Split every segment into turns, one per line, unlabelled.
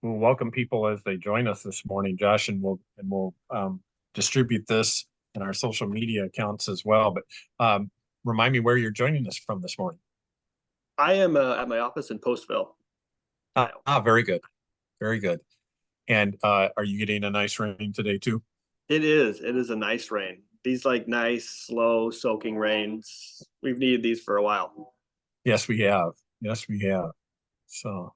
we'll welcome people as they join us this morning, Josh, and we'll distribute this in our social media accounts as well. But remind me where you're joining us from this morning.
I am at my office in Postville.
Very good, very good. And are you getting a nice rain today too?
It is. It is a nice rain. These like nice, slow, soaking rains. We've needed these for a while.
Yes, we have. Yes, we have. So,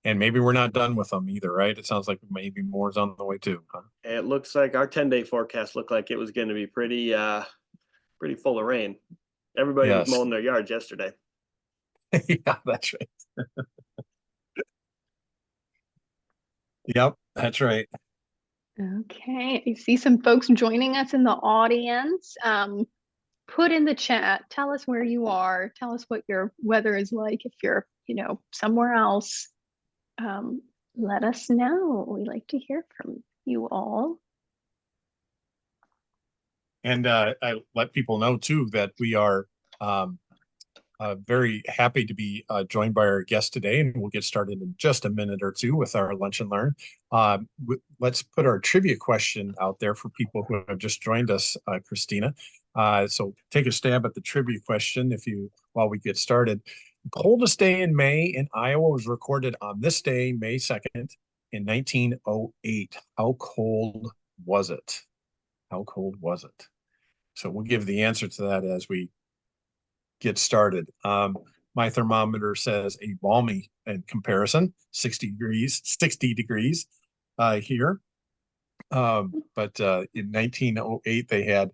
and maybe we're not done with them either, right? It sounds like maybe more's on the way too, huh?
It looks like our 10-day forecast looked like it was going to be pretty full of rain. Everybody was
Yes.
mowing their yards yesterday.
Yeah, that's right. Yep, that's right.
Okay, I see some folks joining us in the audience. Put in the chat, tell us where you are, tell us what your weather is like. If you're, somewhere else, let us know. We like to hear from you all.
And I let people know too that we are very happy to be joined by our guest today, and we'll get started in just a minute or two with our lunch and learn. Let's put our trivia question out there for people who have just joined us, Christina. So take a stab at the trivia question while we get started. The coldest day in May in Iowa was recorded on this day, May 2nd, in 1908. How cold was it? How cold was it? So we'll give the answer to that as we get started. My thermometer says a balmy in comparison, 60 degrees here. But in 1908, they had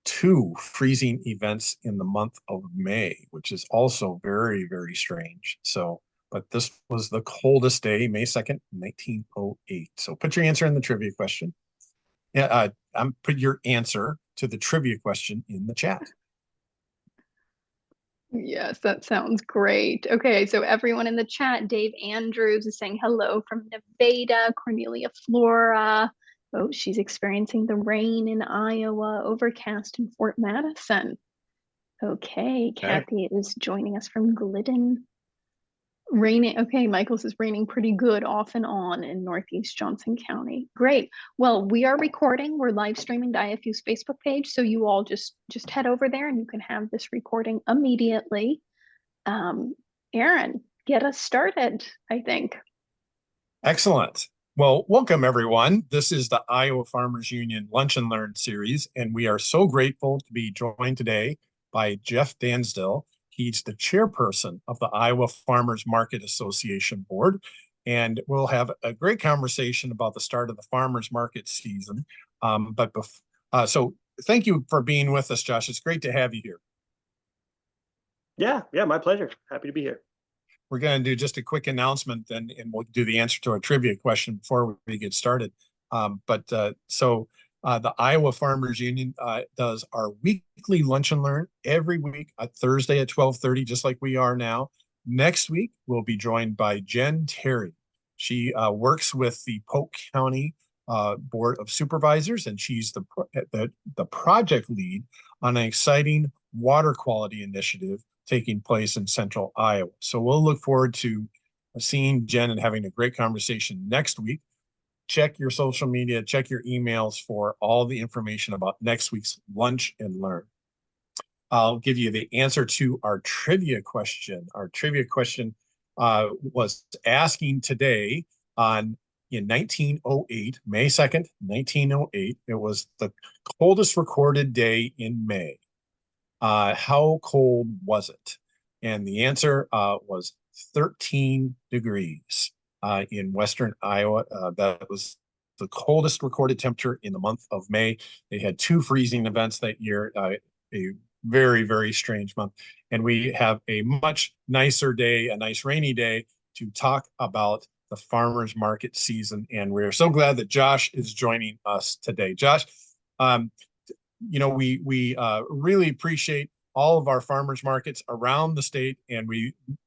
two freezing events in the month of May, which is also very, very strange. So, but this was the coldest day, May 2nd, 1908. So put your answer in the trivia question. Yeah, put your answer to the trivia question in the chat.
Yes, that sounds great. Okay, so everyone in the chat, Dave Andrews is saying hello from Nevada, Cornelia Flora. Oh, she's experiencing the rain in Iowa, overcast in Fort Madison. Okay, Kathy is joining us from Glidden. Raining. Okay, Michael says raining pretty good off and on in Northeast Johnson County. Great. Well, we are recording. We're live streaming to IFU's Facebook page, so you all just head over there and you can have this recording immediately. Aaron, get us started, I think.
Excellent. Well, welcome everyone. This is the Iowa Farmers Union Lunch and Learn series, and we are so grateful to be joined today by Jeff Dansdill. He's the chairperson of the Iowa Farmers Market Association Board, and we'll have a great conversation about the start of the farmers market season. So thank you for being with us, Josh. It's great to have you here.
Yeah, my pleasure. Happy to be here.
We're going to do just a quick announcement, and we'll do the answer to our trivia question before we get started. The Iowa Farmers Union does our weekly lunch and learn every week at Thursday at 12:30, just like we are now. Next week, we'll be joined by Jen Terry. She works with the Polk County Board of Supervisors, and she's the project lead on an exciting water quality initiative taking place in central Iowa. So we'll look forward to seeing Jen and having a great conversation next week. Check your social media, check your emails for all the information about next week's Lunch and Learn. I'll give you the answer to our trivia question. Our trivia question was asking today in 1908, May 2nd, 1908. It was the coldest recorded day in May. How cold was it? And the answer was 13 degrees in western Iowa. That was the coldest recorded temperature in the month of May. They had two freezing events that year, a very, very strange month. And we have a much nicer day, a nice rainy day to talk about the farmers market season. And we're so glad that Josh is joining us today. Josh, we really appreciate all of our farmers markets around the state, and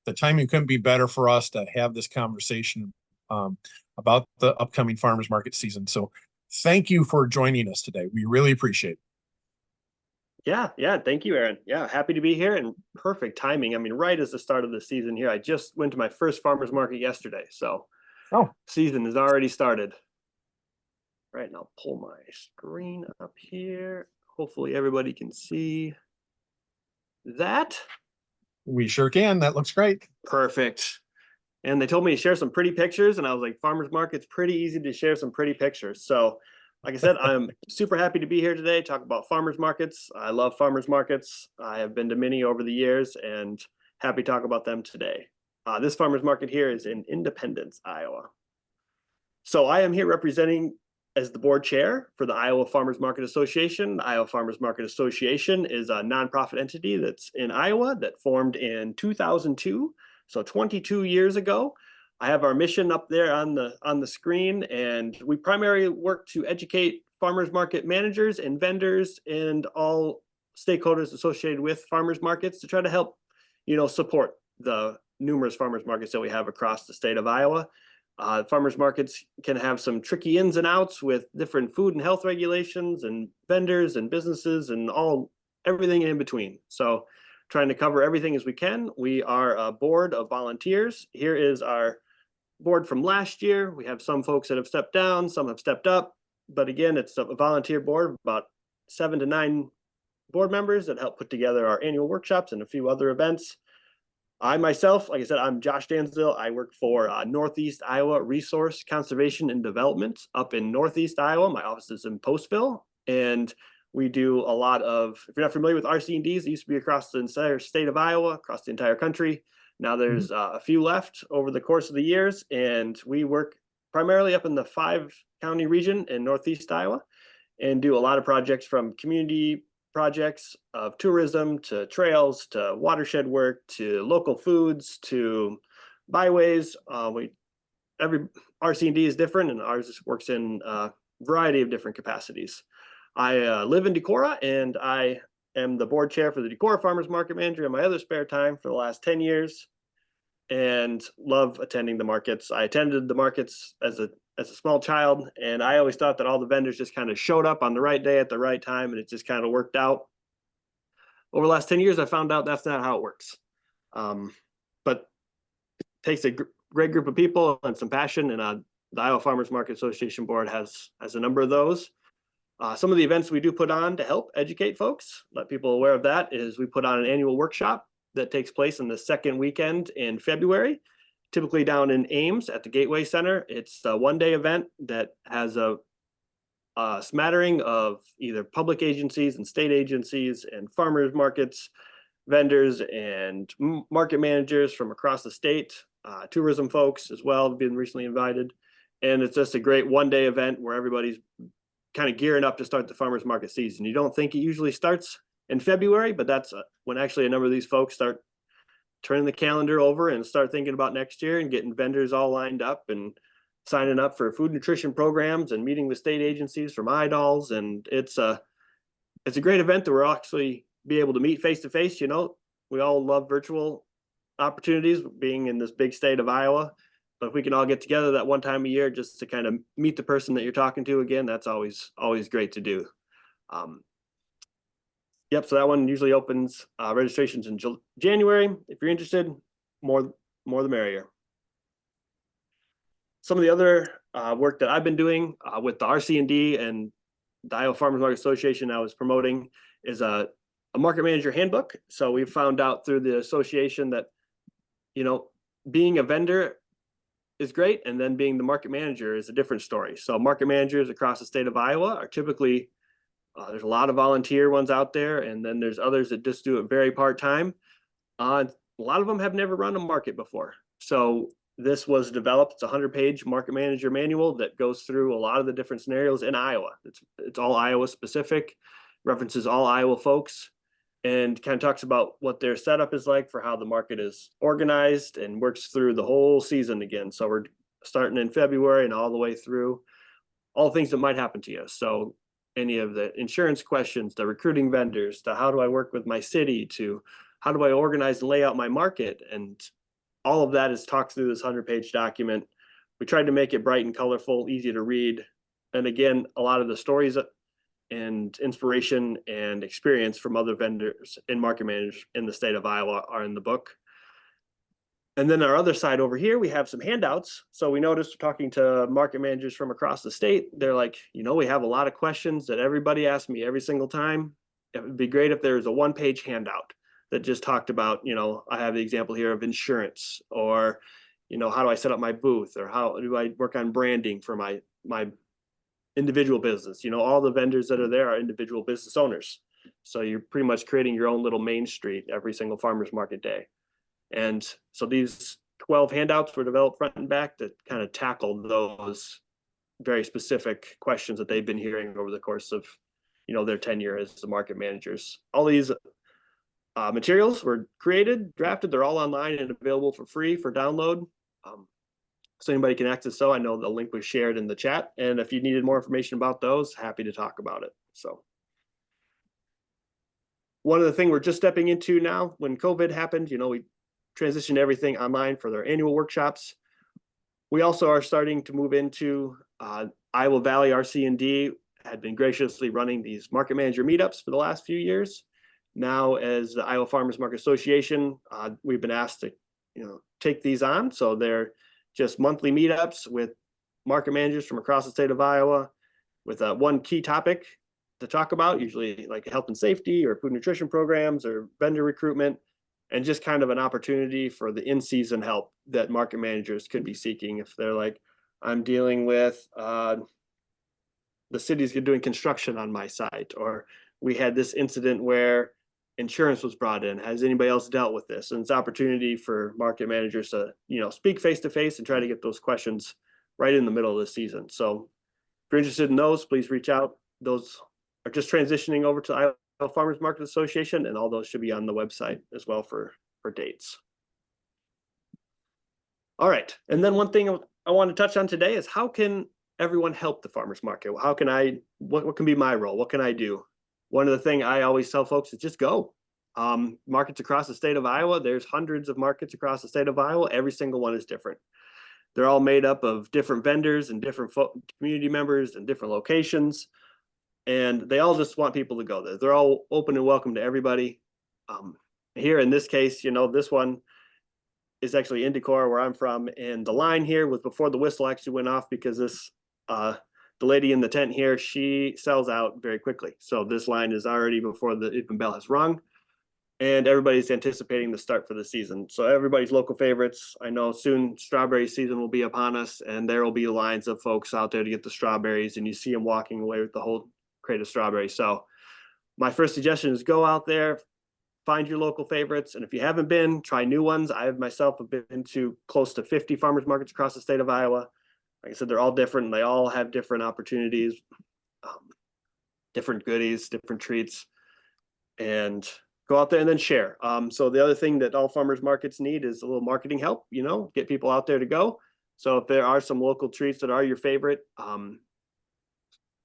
the timing couldn't be better for us to have this conversation about the upcoming farmers market season. So thank you for joining us today. We really appreciate it.
Yeah. Thank you, Aaron. Yeah, happy to be here and perfect timing. I mean, right as the start of the season here. I just went to my first farmer's market yesterday. So
Oh,
season has already started. Right, and I'll pull my screen up here. Hopefully everybody can see that.
we sure can. That looks great.
Perfect. And they told me to share some pretty pictures, and I was like, farmers market's pretty easy to share some pretty pictures. So like I said, I'm super happy to be here today, talk about farmers markets. I love farmers markets. I have been to many over the years and happy to talk about them today. This farmers market here is in Independence, Iowa. So I am here representing as the board chair for the Iowa Farmers Market Association. The Iowa Farmers Market Association is a nonprofit entity that's in Iowa that formed in 2002, so 22 years ago. I have our mission up there on the screen, and we primarily work to educate farmers market managers and vendors and all stakeholders associated with farmers markets to try to help, support the numerous farmers markets that we have across the state of Iowa. Farmers markets can have some tricky ins and outs with different food and health regulations and vendors and businesses and everything in between. So trying to cover everything as we can. We are a board of volunteers. Here is our board from last year. We have some folks that have stepped down, some have stepped up, but again, it's a volunteer board of about 7 to 9 board members that help put together our annual workshops and a few other events. I myself, like I said, I'm Josh Dansdill. I work for Northeast Iowa Resource Conservation and Development up in Northeast Iowa. My office is in Postville, and we do a lot of, if you're not familiar with RC&Ds, it used to be across the entire state of Iowa, across the entire country. Now there's a few left over the course of the years, and we work primarily up in the 5-county region in Northeast Iowa and do a lot of projects from community projects of tourism to trails to watershed work to local foods to byways. Every RC&D is different, and ours works in a variety of different capacities. I live in Decorah, and I am the board chair for the Decorah Farmers Market Manager in my other spare time for the last 10 years and love attending the markets. I attended the markets as a small child, and I always thought that all the vendors just kind of showed up on the right day at the right time, and it just kind of worked out. Over the last 10 years, I found out that's not how it works. But it takes a great group of people and some passion, and the Iowa Farmers Market Association board has a number of those. Some of the events we do put on to help educate folks, let people aware of that, is we put on an annual workshop that takes place in the second weekend in February, typically down in Ames at the Gateway Center. It's a one-day event that has a smattering of either public agencies and state agencies and farmers markets, vendors and market managers from across the state, tourism folks as well have been recently invited. And it's just a great one-day event where everybody's kind of gearing up to start the farmers market season. You don't think it usually starts in February, but that's when actually a number of these folks start turning the calendar over and start thinking about next year and getting vendors all lined up and signing up for food nutrition programs and meeting with state agencies from IDOLs. And it's a great event that we're actually be able to meet face to face. We all love virtual opportunities being in this big state of Iowa, but if we can all get together that one time a year just to kind of meet the person that you're talking to again, that's always great to do. Yep, so that one usually opens registrations in January. If you're interested, more the merrier. Some of the other work that I've been doing with the RC&D and the Iowa Farmers Market Association I was promoting is a market manager handbook. So we found out through the association that, being a vendor is great, and then being the market manager is a different story. So market managers across the state of Iowa are typically there's a lot of volunteer ones out there, and then there's others that just do it very part-time. A lot of them have never run a market before. So this was developed. It's a 100-page market manager manual that goes through a lot of the different scenarios in Iowa. It's all Iowa specific, references all Iowa folks, and kind of talks about what their setup is like for how the market is organized and works through the whole season again. So we're starting in February and all the way through all things that might happen to you. So any of the insurance questions, the recruiting vendors, to how do I work with my city, to how do I organize and lay out my market, and all of that is talked through this 100-page document. We tried to make it bright and colorful, easy to read. And again, a lot of the stories and inspiration and experience from other vendors and market managers in the state of Iowa are in the book. And then our other side over here, we have some handouts. So we noticed talking to market managers from across the state, they're like, we have a lot of questions that everybody asks me every single time. It would be great if there's a one-page handout that just talked about, I have the example here of insurance, or, how do I set up my booth, or how do I work on branding for my individual business. All the vendors that are there are individual business owners. So you're pretty much creating your own little main street every single farmers market day. And so these 12 handouts were developed front and back to kind of tackle those very specific questions that they've been hearing over the course of, their tenure as the market managers. All these materials were created, drafted. They're all online and available for free for download. So anybody can access. So I know the link was shared in the chat. And if you needed more information about those, happy to talk about it. So one of the things we're just stepping into now, when COVID happened, we transitioned everything online for their annual workshops. We also are starting to move into Iowa Valley RC&D had been graciously running these market manager meetups for the last few years. Now, as the Iowa Farmers Market Association, we've been asked to, take these on. So they're just monthly meetups with market managers from across the state of Iowa with one key topic to talk about, usually like health and safety or food nutrition programs or vendor recruitment, and just kind of an opportunity for the in-season help that market managers could be seeking. If they're like, I'm dealing with the city's doing construction on my site, or we had this incident where insurance was brought in. Has anybody else dealt with this? And it's an opportunity for market managers to, speak face to face and try to get those questions right in the middle of the season. So if you're interested in those, please reach out. Those are just transitioning over to Iowa Farmers Market Association, and all those should be on the website as well for dates. All right. And then one thing I want to touch on today is how can everyone help the farmers market? How can what can be my role? What can I do? One of the things I always tell folks is just go. Markets across the state of Iowa, there's hundreds of markets across the state of Iowa. Every single one is different. They're all made up of different vendors and different community members and different locations. And they all just want people to go there. They're all open and welcome to everybody. Here in this case, this one is actually in Decorah, where I'm from. And the line here was before the whistle actually went off, because this the lady in the tent here, she sells out very quickly. So this line is already before the IFMA bell has rung, and everybody's anticipating the start for the season. So everybody's local favorites. I know soon strawberry season will be upon us, and there will be lines of folks out there to get the strawberries, and you see them walking away with the whole crate of strawberries. So my first suggestion is go out there, find your local favorites. And if you haven't been, try new ones. I myself have been to close to 50 farmers markets across the state of Iowa. Like I said, they're all different, and they all have different opportunities, different goodies, different treats, and go out there and then share. So the other thing that all farmers markets need is a little marketing help, get people out there to go. So if there are some local treats that are your favorite,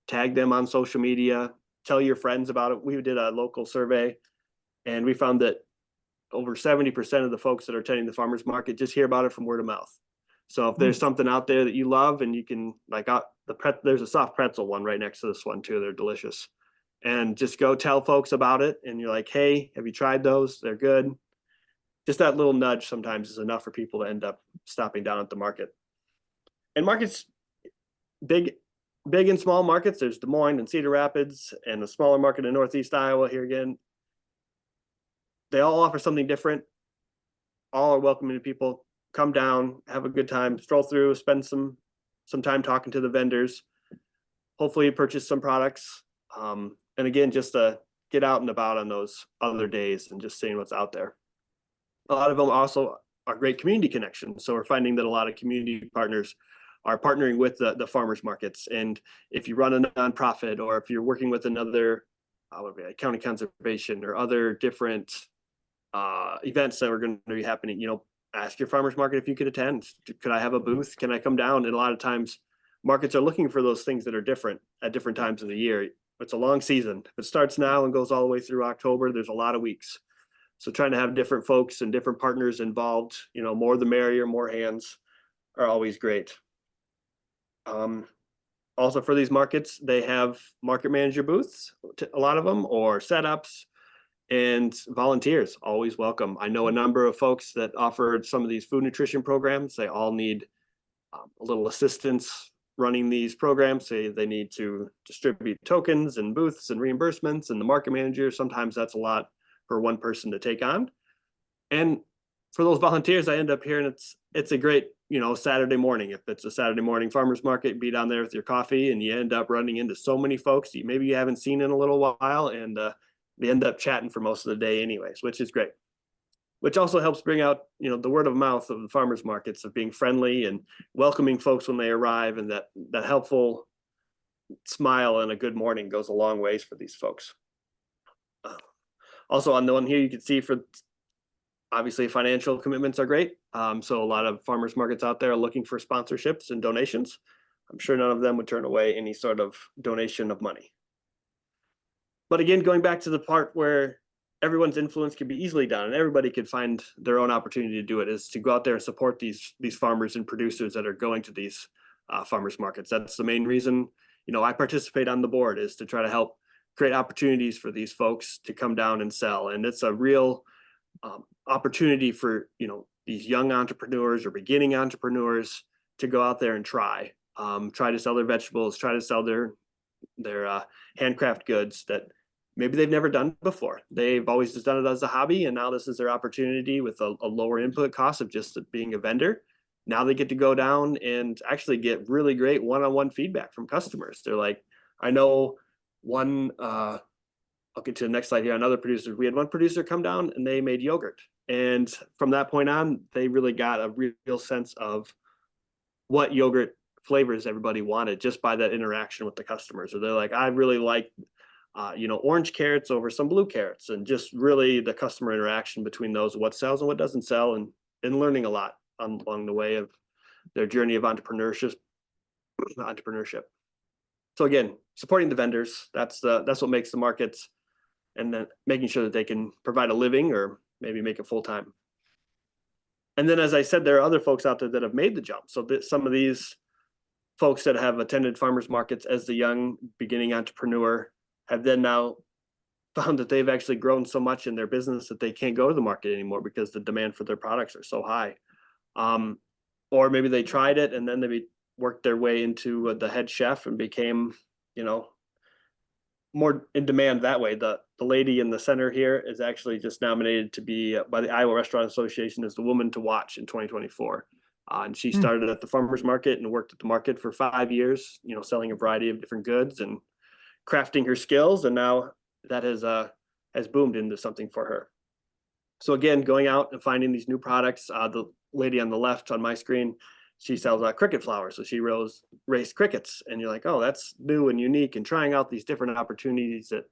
tag them on social media, tell your friends about it. We did a local survey, and we found that over 70% of the folks that are attending the farmers market just hear about it from word of mouth. So if there's something out there that you love, and you can, like, there's a soft pretzel one right next to this one too. They're delicious. And just go tell folks about it. And you're like, hey, have you tried those? They're good. Just that little nudge sometimes is enough for people to end up stopping down at the market. And markets, big and small markets. There's Des Moines and Cedar Rapids, and a smaller market in Northeast Iowa here again. They all offer something different. All are welcoming to people. Come down, have a good time, stroll through, spend some time talking to the vendors, hopefully purchase some products. And again, just to get out and about on those other days and just seeing what's out there. A lot of them also are great community connections. So we're finding that a lot of community partners are partnering with the farmers markets. And if you run a nonprofit, or if you're working with another county conservation or other different events that are going to be happening, ask your farmers market if you could attend. Could I have a booth? Can I come down? And a lot of times markets are looking for those things that are different at different times of the year. It's a long season. If it starts now and goes all the way through October, there's a lot of weeks. So trying to have different folks and different partners involved, more the merrier, more hands are always great. also for these markets, they have market manager booths, a lot of them, or setups, and volunteers always welcome. I know a number of folks that offered some of these food nutrition programs. They all need a little assistance running these programs. They need to distribute tokens and booths and reimbursements, and the market manager, sometimes that's a lot for one person to take on. And for those volunteers, I end up hearing it's a great, Saturday morning. If it's a Saturday morning farmers market, be down there with your coffee, and you end up running into so many folks that maybe you haven't seen in a little while, and they end up chatting for most of the day anyways, which is great. Which also helps bring out, the word of mouth of the farmers markets, of being friendly and welcoming folks when they arrive, and that helpful smile and a good morning goes a long ways for these folks. Also on the one here, you can see obviously financial commitments are great. So a lot of farmers markets out there are looking for sponsorships and donations. I'm sure none of them would turn away any sort of donation of money. But again, going back to the part where everyone's influence can be easily done and everybody could find their own opportunity to do it, is to go out there and support these farmers and producers that are going to these farmers markets. That's the main reason, I participate on the board, is to try to help create opportunities for these folks to come down and sell. And it's a real opportunity for, these young entrepreneurs or beginning entrepreneurs to go out there and try to sell their vegetables, try to sell their handcraft goods that maybe they've never done before. They've always just done it as a hobby, and now this is their opportunity with a lower input cost of just being a vendor. Now they get to go down and actually get really great one-on-one feedback from customers. They're like, I know one, I'll get to the next slide here, another producer. We had one producer come down and they made yogurt. And from that point on, they really got a real sense of what yogurt flavors everybody wanted just by that interaction with the customers. So they're like, I really like orange carrots over some blue carrots, and just really the customer interaction between those, what sells and what doesn't sell, and learning a lot along the way of their journey of entrepreneurship. So again, supporting the vendors, that's what makes the markets, and then making sure that they can provide a living or maybe make it full time. And then, as I said, there are other folks out there that have made the jump. So that some of these folks that have attended farmers markets as the young beginning entrepreneur have then now found that they've actually grown so much in their business that they can't go to the market anymore because the demand for their products are so high. Or maybe they tried it and then they worked their way into the head chef and became, more in demand that way. The lady in the center here is actually just nominated to be by the Iowa Restaurant Association as the woman to watch in 2024. And she started at the farmers market and worked at the market for 5 years, selling a variety of different goods and crafting her skills, and now that has boomed into something for her. So again, going out and finding these new products. The lady on the left on my screen, she sells cricket flowers. So she raised crickets, and you're like, oh, that's new and unique, and trying out these different opportunities that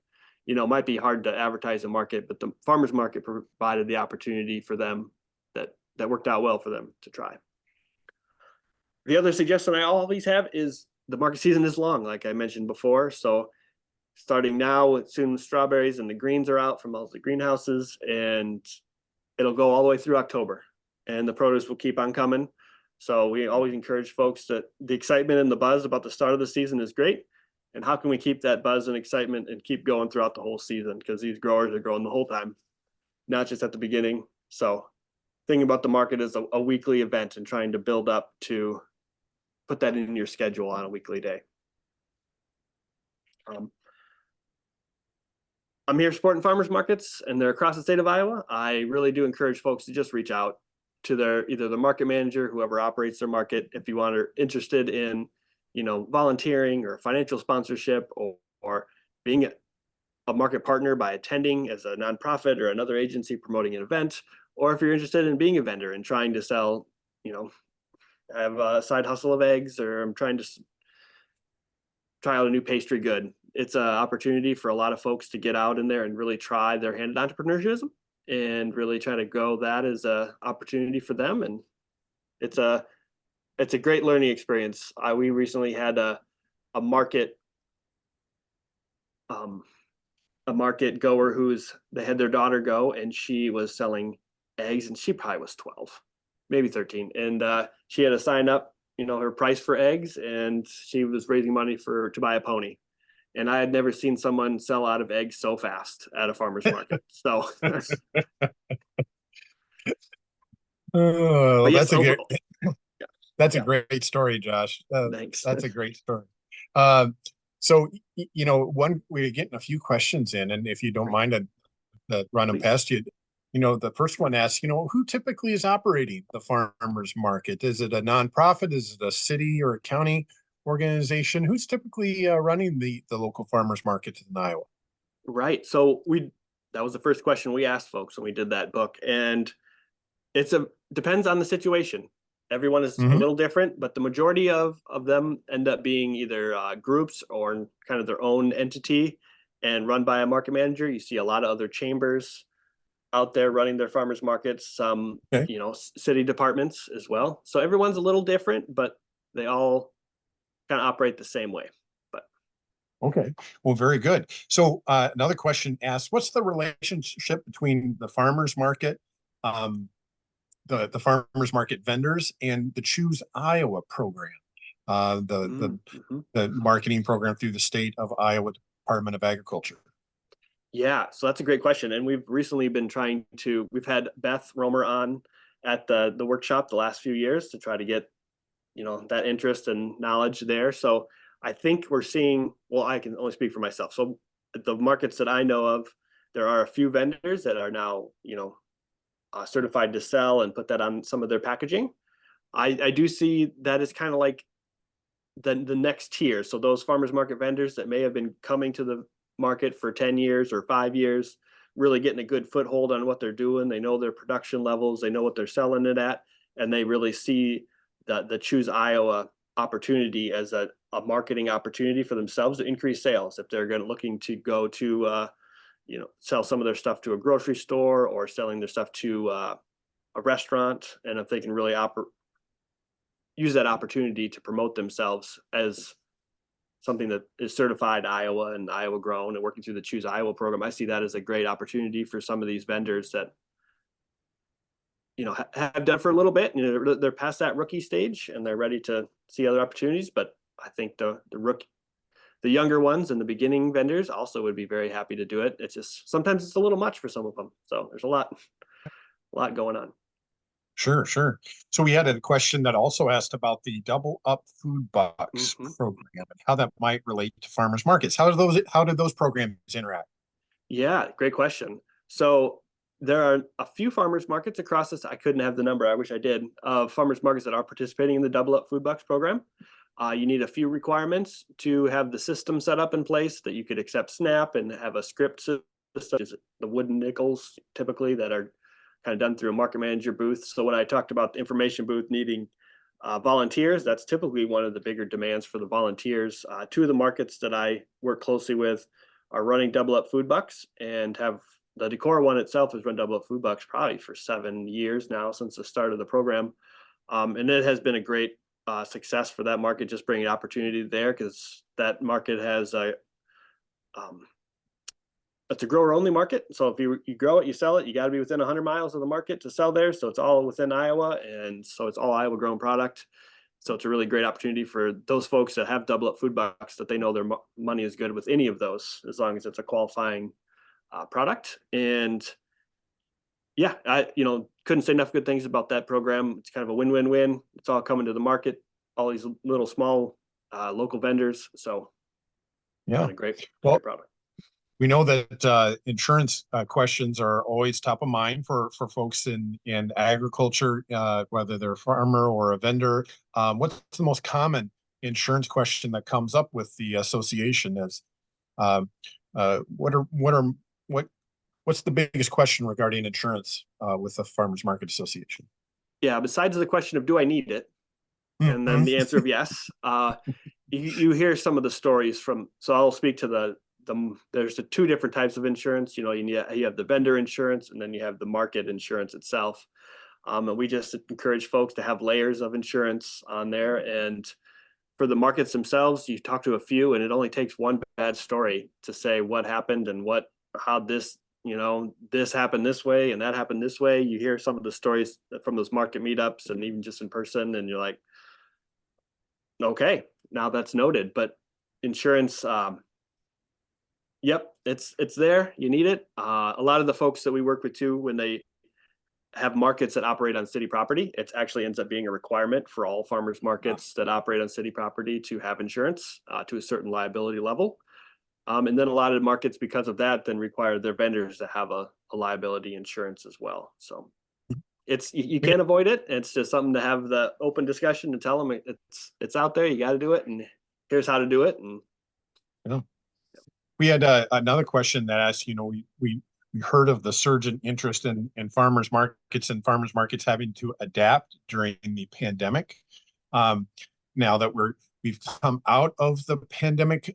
might be hard to advertise and market, but the farmers market provided the opportunity for them that worked out well for them to try. The other suggestion I always have is the market season is long, like I mentioned before. So starting now, soon the strawberries and the greens are out from all the greenhouses, and it'll go all the way through October, and the produce will keep on coming. So we always encourage folks that the excitement and the buzz about the start of the season is great. And how can we keep that buzz and excitement and keep going throughout the whole season? Because these growers are growing the whole time, not just at the beginning. So thinking about the market as a weekly event and trying to build up to put that in your schedule on a weekly day. I'm here supporting farmers markets, and they're across the state of Iowa. I really do encourage folks to just reach out to either the market manager, whoever operates their market, if you are interested in, volunteering or financial sponsorship, or being a market partner by attending as a nonprofit or another agency promoting an event, or if you're interested in being a vendor and trying to sell, I have a side hustle of eggs, or I'm trying to try out a new pastry good. It's an opportunity for a lot of folks to get out in there and really try their hand at entrepreneurship and really try to grow that as an opportunity for them. And it's a great learning experience. We recently had a market goer they had their daughter go, and she was selling eggs, and she probably was 12, maybe 13. And she had to sign up, her price for eggs, and she was raising money to buy a pony. And I had never seen someone sell out of eggs so fast at a farmer's market. So,
Oh,
but yes,
that's a great story, Josh.
Thanks.
That's a great story. So, we're getting a few questions in, and if you don't mind, I'd run them past you. The first one asks, who typically is operating the farmers market? Is it a nonprofit? Is it a city or a county organization? Who's typically running the local farmers market in Iowa?
Right. So that was the first question we asked folks when we did that book, and depends on the situation. Everyone is a little different, but the majority of them end up being either groups or kind of their own entity and run by a market manager. You see a lot of other chambers out there running their farmers markets, some city departments as well. So everyone's a little different, but they all kind of operate the same way.
Okay, well, very good. So another question asks, what's the relationship between the farmers market, the farmers market vendors, and the Choose Iowa program, the marketing program through the state of Iowa Department of Agriculture?
Yeah, so that's a great question. And we've recently been we've had Beth Romer on at the workshop the last few years to try to get, that interest and knowledge there. So I think we're seeing, well, I can only speak for myself. So the markets that I know of, there are a few vendors that are now, certified to sell and put that on some of their packaging. I do see that as kind of like the next tier. So those farmers market vendors that may have been coming to the market for 10 years or 5 years, really getting a good foothold on what they're doing. They know their production levels, they know what they're selling it at, and they really see the Choose Iowa opportunity as a marketing opportunity for themselves to increase sales. If they're looking to go to sell some of their stuff to a grocery store or selling their stuff to a restaurant, and if they can really use that opportunity to promote themselves as something that is certified Iowa and Iowa grown and working through the Choose Iowa program, I see that as a great opportunity for some of these vendors that have done for a little bit. They're past that rookie stage and they're ready to see other opportunities. But I think the younger ones and the beginning vendors also would be very happy to do it. It's just sometimes it's a little much for some of them. So there's a lot going on.
Sure. So we had a question that also asked about the Double Up Food Bucks program and how that might relate to farmers markets. How do those programs interact?
Yeah, great question. So there are a few farmers markets across this. I couldn't have the number, I wish I did, of farmers markets that are participating in the Double Up Food Bucks program. You need a few requirements to have the system set up in place that you could accept SNAP and have a script system, the wooden nickels typically that are kind of done through a market manager booth. So when I talked about the information booth needing volunteers, that's typically one of the bigger demands for the volunteers. Two of the markets that I work closely with are running Double Up Food Bucks, and have the Decorah one itself has run Double Up Food Bucks probably for 7 years now since the start of the program. And it has been a great success for that market, just bringing opportunity there, because that market has it's a grower only market. So if you grow it, you sell it, you got to be within 100 miles of the market to sell there. So it's all within Iowa, and so it's all Iowa grown product. So it's a really great opportunity for those folks that have Double Up Food Bucks, that they know their money is good with any of those, as long as it's a qualifying product. And yeah, I couldn't say enough good things about that program. It's kind of a win-win-win. It's all coming to the market, all these little small local vendors. So
yeah,
great product.
We know that insurance questions are always top of mind for folks in agriculture, whether they're a farmer or a vendor. What's the most common insurance question that comes up with the association? What's the biggest question regarding insurance with the Farmers Market Association?
Yeah, besides the question of do I need it, and then the answer of yes, you hear some of the stories from. So I'll speak to there's the two different types of insurance. You have the vendor insurance, and then you have the market insurance itself. And we just encourage folks to have layers of insurance on there. And for the markets themselves, you talk to a few, and it only takes one bad story to say what happened and how this happened this way and that happened this way. You hear some of the stories from those market meetups and even just in person, and you're like, Okay, now that's noted. But insurance, yep, it's there. You need it. A lot of the folks that we work with too, when they have markets that operate on city property, it actually ends up being a requirement for all farmers markets that operate on city property to have insurance to a certain liability level. And then a lot of markets, because of that, then require their vendors to have a liability insurance as well. So you can't avoid it. It's just something to have the open discussion and tell them it's out there. You got to do it, and here's how to do it. And
yeah. We had another question that asked, we heard of the surge in interest in farmers markets and farmers markets having to adapt during the pandemic. Now that we've come out of the pandemic,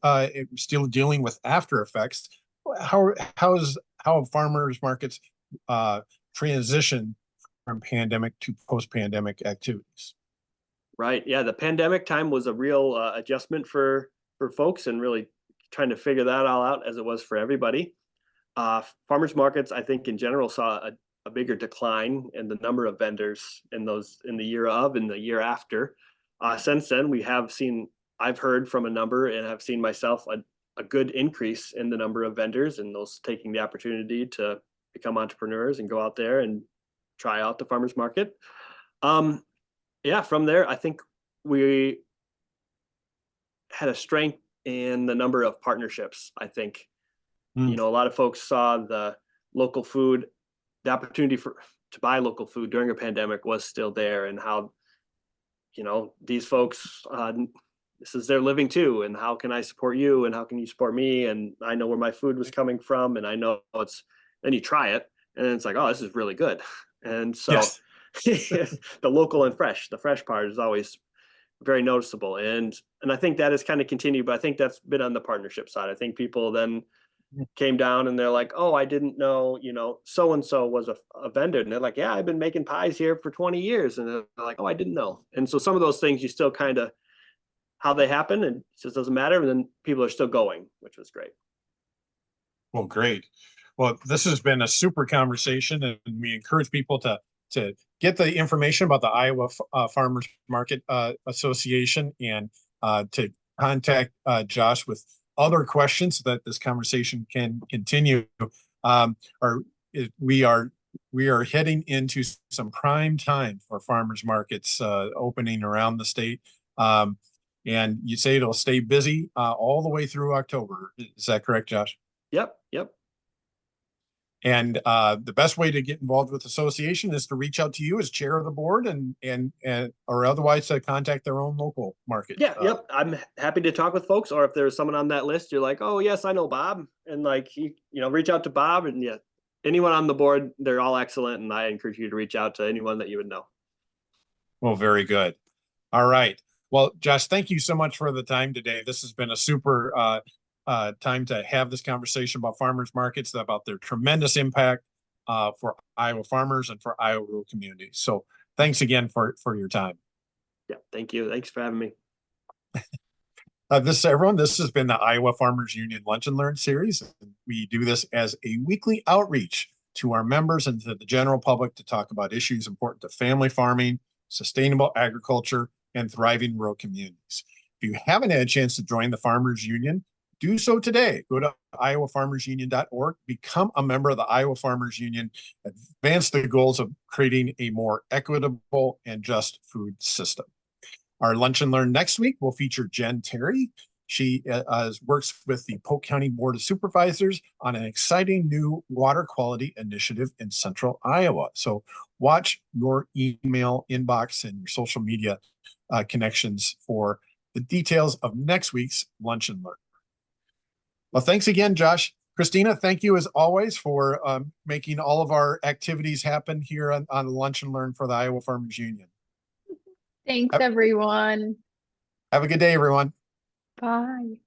still dealing with after effects. How have farmers markets transitioned from pandemic to post-pandemic activities?
Right. Yeah. The pandemic time was a real adjustment for folks, and really trying to figure that all out, as it was for everybody. Farmers markets, I think in general, saw a bigger decline in the number of vendors in the year of and the year after. Since then, I've heard from a number, and I've seen myself a good increase in the number of vendors and those taking the opportunity to become entrepreneurs and go out there and try out the farmers market. Yeah, from there, I think we had a strength in the number of partnerships. I think, a lot of folks saw the local food, the opportunity to buy local food during a pandemic was still there, and how, these folks, this is their living too. And how can I support you? And how can you support me? And I know where my food was coming from, and I know then you try it, and it's like, oh, this is really good. And so
yes.
the local and fresh, the fresh part is always very noticeable. And I think that has kind of continued, but I think that's been on the partnership side. I think people then came down and they're like, oh, I didn't know, so-and-so was a vendor. And they're like, yeah, I've been making pies here for 20 years. And they're like, oh, I didn't know. And so some of those things you still kind of, how they happen, and it just doesn't matter. And then people are still going, which was great.
Well, great. Well, this has been a super conversation, and we encourage people to get the information about the Iowa Farmers Market Association, and to contact Josh with other questions so that this conversation can continue. We are heading into some prime time for farmers markets opening around the state. And you say it'll stay busy all the way through October. Is that correct, Josh?
Yep.
And the best way to get involved with the association is to reach out to you as chair of the board, and or otherwise to contact their own local market.
Yeah, yep. I'm happy to talk with folks, or if there's someone on that list, you're like, oh yes, I know Bob, and like reach out to Bob, and yeah, anyone on the board, they're all excellent, and I encourage you to reach out to anyone that you would know.
Well, very good. All right. Well, Josh, thank you so much for the time today. This has been a super time to have this conversation about farmers markets, about their tremendous impact for Iowa farmers and for Iowa rural communities. So thanks again for your time.
Yeah, thank you. Thanks for having me.
This has been the Iowa Farmers Union Lunch and Learn series. We do this as a weekly outreach to our members and to the general public to talk about issues important to family farming, sustainable agriculture, and thriving rural communities. If you haven't had a chance to join the Farmers Union, do so today. Go to iowafarmersunion.org, become a member of the Iowa Farmers Union, advance the goals of creating a more equitable and just food system. Our Lunch and Learn next week will feature Jen Terry. She works with the Polk County Board of Supervisors on an exciting new water quality initiative in central Iowa. So watch your email inbox and your social media connections for the details of next week's Lunch and Learn. Well, thanks again, Josh. Christina, thank you as always for making all of our activities happen here on Lunch and Learn for the Iowa Farmers Union.
Thanks, everyone.
Have a good day, everyone.
Bye.